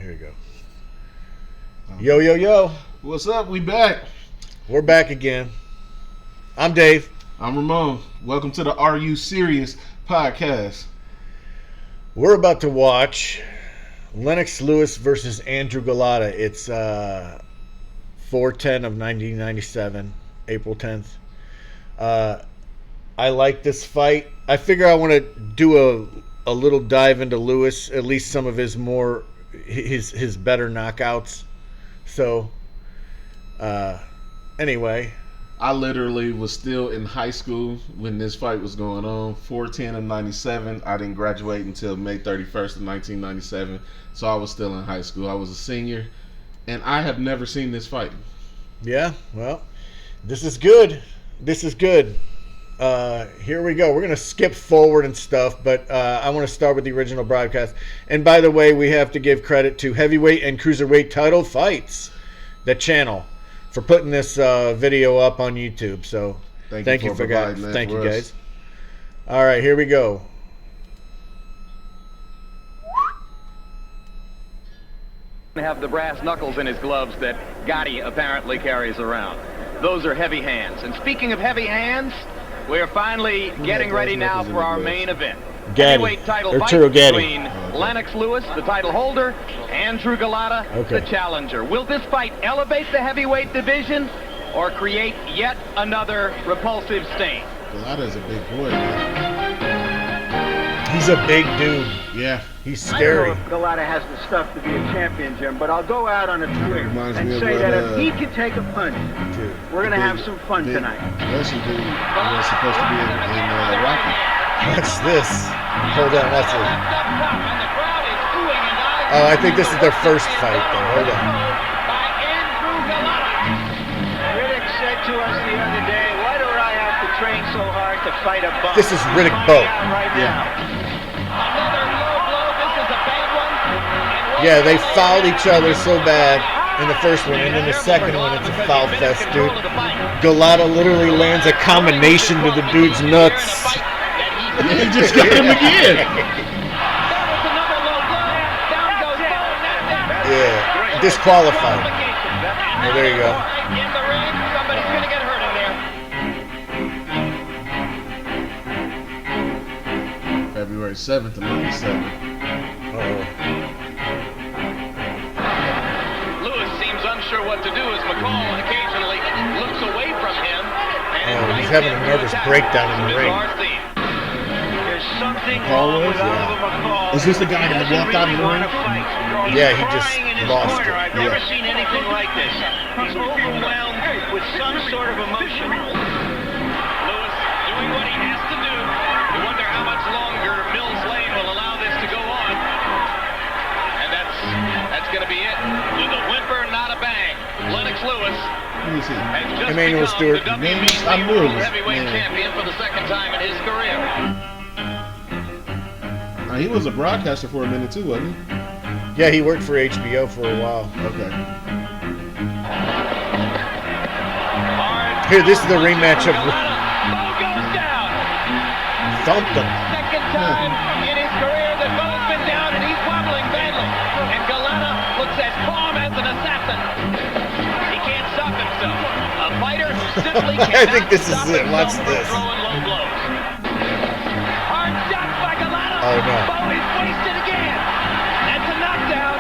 Here we go. Yo, yo, yo. What's up? We back. We're back again. I'm Dave. I'm Ramon. Welcome to the Are You Serious podcast. We're about to watch Lennox Lewis versus Andrew Golota. It's 4/10 of 1997, April 10th. I like this fight. I figure I want to do a little dive into Lewis, at least some of his better knockouts. So, anyway. I literally was still in high school when this fight was going on. 4/10 of 97. I didn't graduate until May 31st of 1997. So I was still in high school. I was a senior. And I have never seen this fight. Yeah, well, this is good. This is good. Here we go. We're going to skip forward and stuff, but I want to start with the original broadcast. And by the way, we have to give credit to Heavyweight and Cruiserweight Title Fights, the channel, for putting this video up on YouTube. So thank you for guys. Thank you guys. All right, here we go. Have the brass knuckles in his gloves that Gotti apparently carries around. Those are heavy hands. And speaking of heavy hands, we're finally getting ready now for our main event. Heavyweight title fight between Lennox Lewis, the title holder, Andrew Golota, the challenger. Will this fight elevate the heavyweight division or create yet another repulsive stain? Golota is a big boy, man. He's a big dude. Yeah. He's scary. I don't know if Golota has the stuff to be a champion, Jim, but I'll go out on a limb and say that if he can take a punch, we're going to have some fun tonight. Especially dude was supposed to be in Rocky. What's this? Hold on, what's this? Oh, I think this is their first fight, though. Hold on. Riddick said to us the other day, why do I have to train so hard to fight a bum? This is Riddick Bowe. Yeah, they fouled each other so bad in the first one, and then the second one, it's a foul fest, dude. Golota literally lands a combination to the dude's nuts. He just got him again. Yeah, disqualified. Oh, there you go. February 7th of 97. Lewis seems unsure what to do as McCall occasionally looks away from him. And he's having a nervous breakdown in the ring. Something wrong with Oliver McCall. Is this the guy that walked out of the ring? Yeah, he just lost it. I've never seen anything like this. He's overwhelmed with some sort of emotion. Lewis doing what he has to do. You wonder how much longer Mills Lane will allow this to go on. And that's going to be it. With a whimper, not a bang. Lennox Lewis has just Emmanuel become Stewart. the WBC World Heavyweight Champion for the second time in his career. He was a broadcaster for a minute too, wasn't he? Yeah, he worked for HBO for a while. Okay. Here, this is the rematch of... Thumped him. Second time in his career that Bo's been down and he's wobbling badly. And Golota looks as calm as an assassin. He can't stop himself. A fighter simply cannot I think this is it. Watch this. throwing low blows. Hard shot by Golota. Oh, no. Bo is wasted again. That's a knockdown.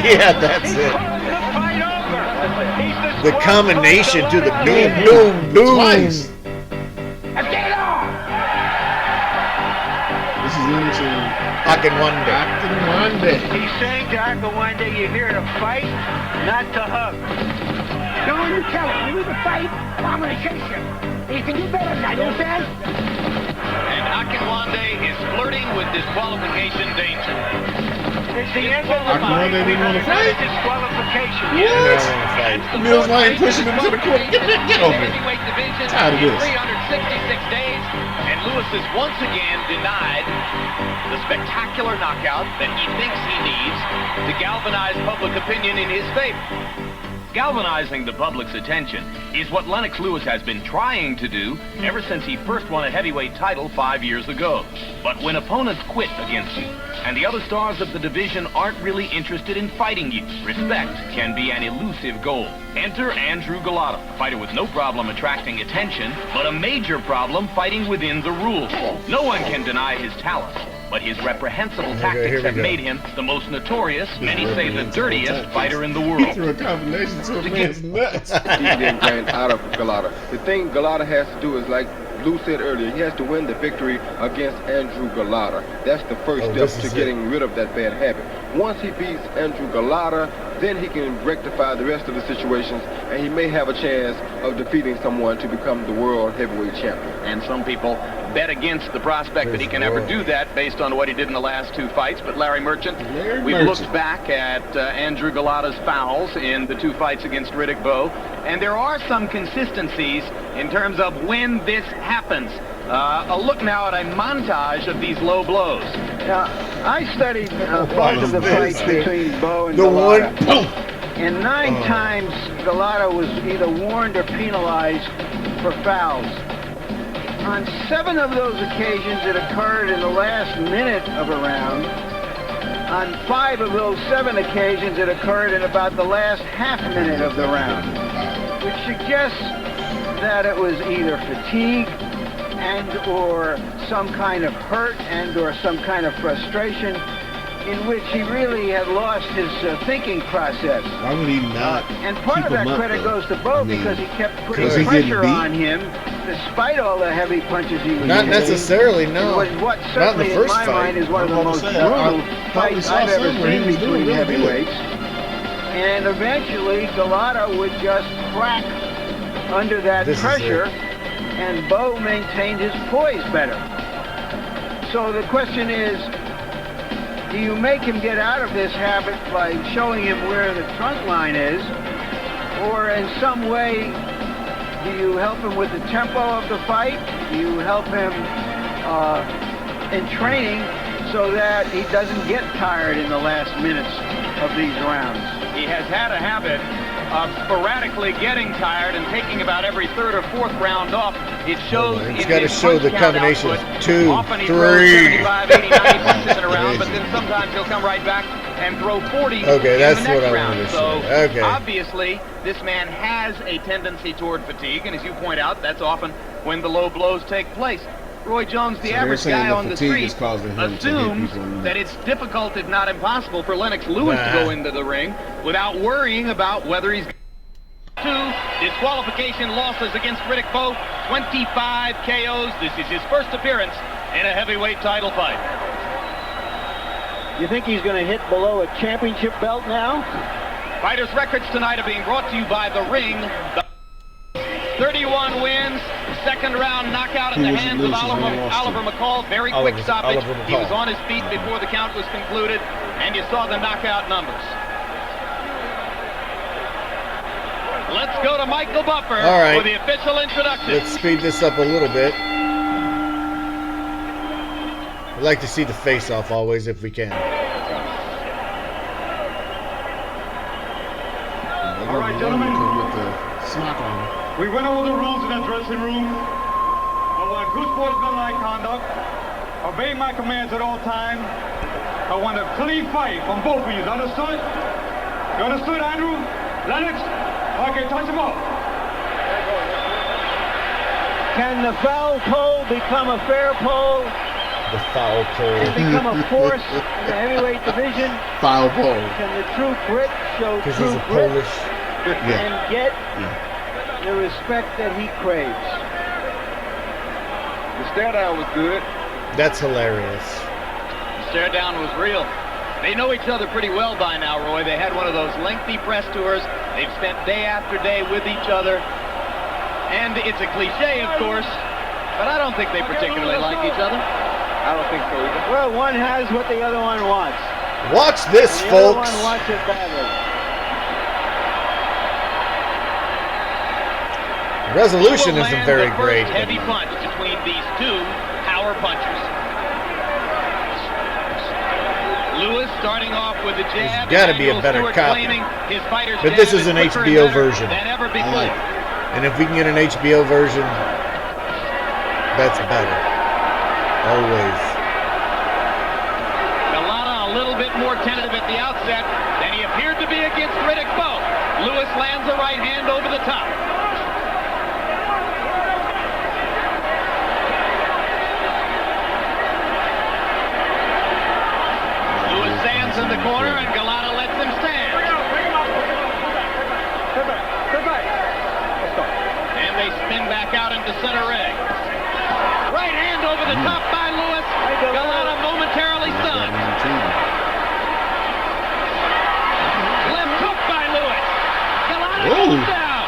Yeah, that's it. The combination to the boom, boom, boom. Twice. This is Lennox and Akinwande. He's saying to Akinwande, you're here to fight, not to hug. Don't you tell him. You need to fight, or I'm going to chase you. You can do better than that, you understand? And Akinwande is flirting with disqualification danger. It's the end of the fight. Akinwande didn't want to fight? Disqualification. What? Mills Lane pushing him to the corner. Get over it. Tired of this. 366 days, and Lewis is once again denied the spectacular knockout that he thinks he needs to galvanize public opinion in his favor. Galvanizing the public's attention is what Lennox Lewis has been trying to do ever since he first won a heavyweight title 5 years ago. But when opponents quit against you, and the other stars of the division aren't really interested in fighting you, respect can be an elusive goal. Enter Andrew Golota, a fighter with no problem attracting attention, but a major problem fighting within the rules. No one can deny his talent, but his reprehensible tactics have made him the most notorious, many say the dirtiest fighter in the He world. threw a combination to a man's nuts. He didn't gain out of Golota. The thing Golota has to do is, like Lou said earlier, he has to win the victory against Andrew Golota. That's the first step to getting rid of that bad habit. Once he beats Andrew Golota, then he can rectify the rest of the situations, and he may have a chance of defeating someone to become the world heavyweight champion. And some people bet against the prospect that he can ever do that based on what he did in the last two fights. But Larry Merchant, we've looked back at Andrew Golota's fouls in the two fights against Riddick Bowe, and there are some consistencies in terms of when this happens. A look now at a montage of these low blows. Now, I studied both of the fights between Bowe and The Golota. one. And 9 times, Golota was either warned or penalized for fouls. On 7 of those occasions, it occurred in the last minute of a round. On 5 of those 7 occasions, it occurred in about the last half minute of the round, which suggests that it was either fatigue and or some kind of hurt and or some kind of frustration in which he really had lost his thinking process. Why would he not? And part of that credit goes to Bowe because he kept putting he pressure getting beat? on him despite all the heavy punches he was Not getting. necessarily, no. It was what Not in certainly the in first my fight. mind is one of the I'm about most to say, I brutal probably fights saw I've ever somewhere he seen was doing between really good. heavyweights. And eventually, Golota would just crack under that This is pressure, and Bowe maintained his poise better. So the question is, do you make him get out of this habit by showing him where the trunk line is, or in some way do you help him with the tempo of the fight? Do you help him in training so that he doesn't get tired in the last minutes of these rounds? He has had a habit of sporadically getting tired and taking about every 3rd or 4th round off. It shows It's in got to his show punch the count combinations. output. 2, Often he throws 3. 75, 80, 90 punches in a round, but then sometimes he'll come right back and throw 40 Okay, in that's the next what I round. wanted to So say. Okay. obviously, this man has a tendency toward fatigue, and as you point out, that's often when the low blows take place. Roy Jones, the So average they're saying guy the on the fatigue street, is causing him to hit assumes people in the- that it's difficult, if not impossible, for Lennox Lewis to go into the ring without worrying about whether he's 2 disqualification losses against Riddick Bowe, 25 KOs. This is his first appearance in a heavyweight title fight. You think he's going to hit below a championship belt now? Fighters' records tonight are being brought to you by The Ring. 31 wins, second round knockout at the hands of Oliver McCall. Very quick stoppage. He was on his feet before the count was concluded, and you saw the knockout numbers. Let's go to Michael Buffer All right. for the official introduction. Let's speed this up a little bit. I'd like to see the face-off always if we can. All right, gentlemen. With the smock on. We went over the rules in that dressing room. I want good sportsmanlike conduct. Obey my commands at all times. I want a clean fight from both of you. Understood? You understood, Andrew? Lennox? Okay, touch him up. Can the foul pole become a fair pole The foul pole. and become a force in the heavyweight division? Foul pole. Can the true grit show Because true he's a grit Polish. and get the respect that he craves? The stare down was good. That's hilarious. The stare down was real. They know each other pretty well by now, Roy. They had one of those lengthy press tours. They've spent day after day with each other. And it's a cliche, of course, but I don't think they particularly like each other. I don't think so either. Well, one has what the other one wants. Watch this, The other folks. one wants it badly. Resolution Who will isn't land very the great. first heavy punch between these two power punchers. Lewis Starting off with the jab. There's gotta be a better Stewart copy. claiming his fighter's But jab this is an quicker and HBO better version. than ever I before. like it. And if we can get an HBO version, that's better. Always. Golota a little bit more tentative at the outset than he appeared to be against Riddick Bowe. Lewis lands a right hand over the top. Lewis stands in the corner and Golota lets him stand. And they spin back out into center ring. Right hand over the top by Lewis. Golota momentarily stunned. Left hook by Lewis. Golota goes down.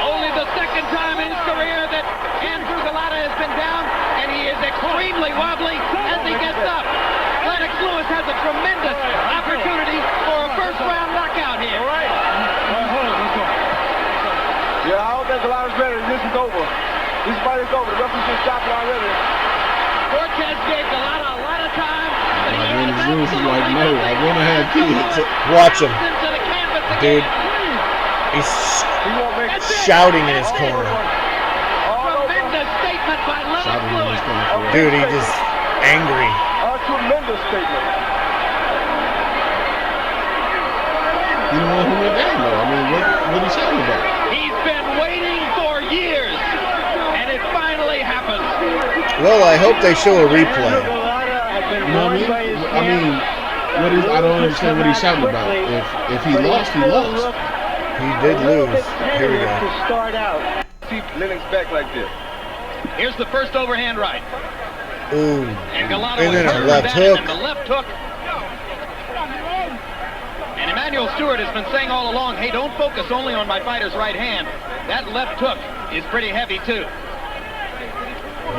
Only the second time in his career that Andrew Golota has been down, and he is extremely wobbly as he gets up. Lennox Lewis has a tremendous opportunity for a first-round knockout here. Yeah, I don't think Golota's ready. This is over. This fight is over. The referee should stop it already. Cortez gave Golota a lot of time, but he has Lennox Lewis is like, no, I want to have kids. Watch him. into the canvas Dude. again. He's He won't make it. shouting in his corner. Tremendous statement by Lennox Shouting in Lewis. his corner. Dude, he just angry. A tremendous statement. You don't know who went down though. I mean, what he shouting about? He's been waiting for years, and it finally happened. Well, I hope they show a replay. You know what I mean? I don't understand what he's shouting about. If he lost, he lost. He did lose. Here we go. To start out. See Lennox back like this. Here's the first overhand right. Ooh. And Golota And was then hurt a with left that, hook. and the left hook. And Emmanuel Stewart has been saying all along, hey, don't focus only on my fighter's right hand. That left hook is pretty heavy, too.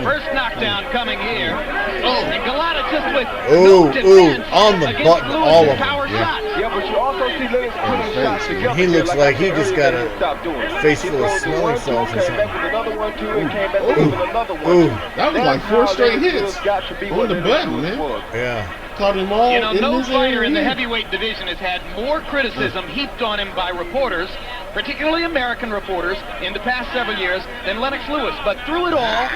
First knockdown coming here. Oh, and Golota just with no defense on the against button, Lewis's all of them. power Yeah. shots. Yeah, but you also see Lennox putting shots together. He looks like he I just said got earlier, a stop doing it. face He full of throws smelling one, two, salts or came something. back with another one, two, and came back with another one. Ooh. That was That's like 4 how straight Lennox hits Lewis got to be on what the Lennox button, Lewis man. was. Yeah. Caught him all You know, in no his fighter in the area. heavyweight division has had more criticism heaped on him by reporters, particularly American reporters, in the past several years than Lennox Lewis. But through it all,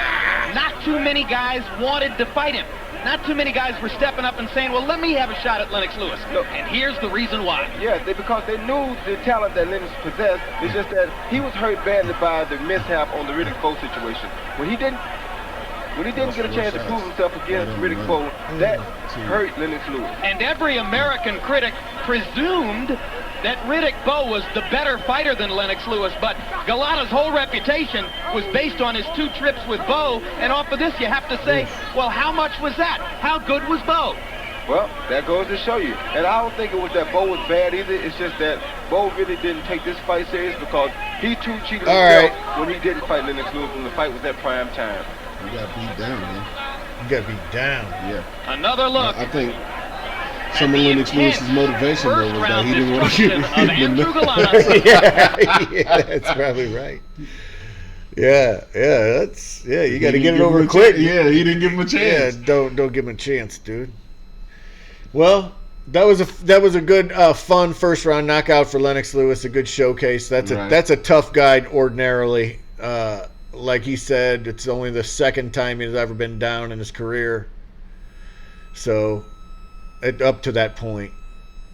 not too many guys wanted to fight him. Not too many guys were stepping up and saying, well, let me have a shot at Lennox Lewis. No. And here's the reason why. Yeah, because they knew the talent that Lennox possessed. It's just that he was hurt badly by the mishap on the Riddick Bowe situation. When he didn't get a chance to prove himself against Riddick Bowe, that hurt Lennox Lewis. And every American critic presumed that Riddick Bowe was the better fighter than Lennox Lewis, but Golota's whole reputation was based on his 2 trips with Bowe, and off of this you have to say, well, how much was that? How good was Bowe? Well, that goes to show you. And I don't think it was that Bowe was bad either. It's just that Bowe really didn't take this fight serious because he too cheated himself when he didn't fight Lennox Lewis when the fight was at prime time. You got beat down, man. You got beat down. Yeah. Another look. I think some of Lennox Lewis's motivation though was that he didn't want to get of Andrew Golota. yeah, that's probably right. Yeah, you got to get it over quick. Yeah, he didn't give him a chance. Yeah, don't give him a chance, dude. Well, that was a good fun first round knockout for Lennox Lewis. A good showcase. That's a tough guy ordinarily. Like he said, it's only the second time he's ever been down in his career. So, up to that point.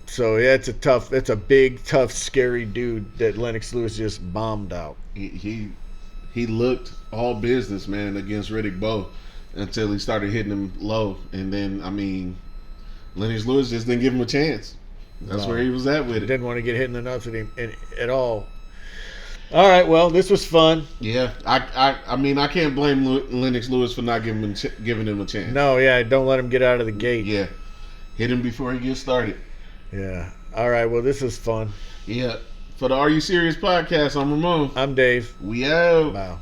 So yeah, it's a big, tough, scary dude that Lennox Lewis just bombed out. He looked all business, man, against Riddick Bowe until he started hitting him low, and then Lennox Lewis just didn't give him a chance. That's where he was at with it. Didn't want to get hit in the nuts at all. All right, well, this was fun. Yeah, I mean, I can't blame Lennox Lewis for not giving him a chance. No, yeah, don't let him get out of the gate. Yeah, hit him before he gets started. Yeah. All right, well, this is fun. Yeah. For the Are You Serious podcast, I'm Ramon. I'm Dave. We out. Wow.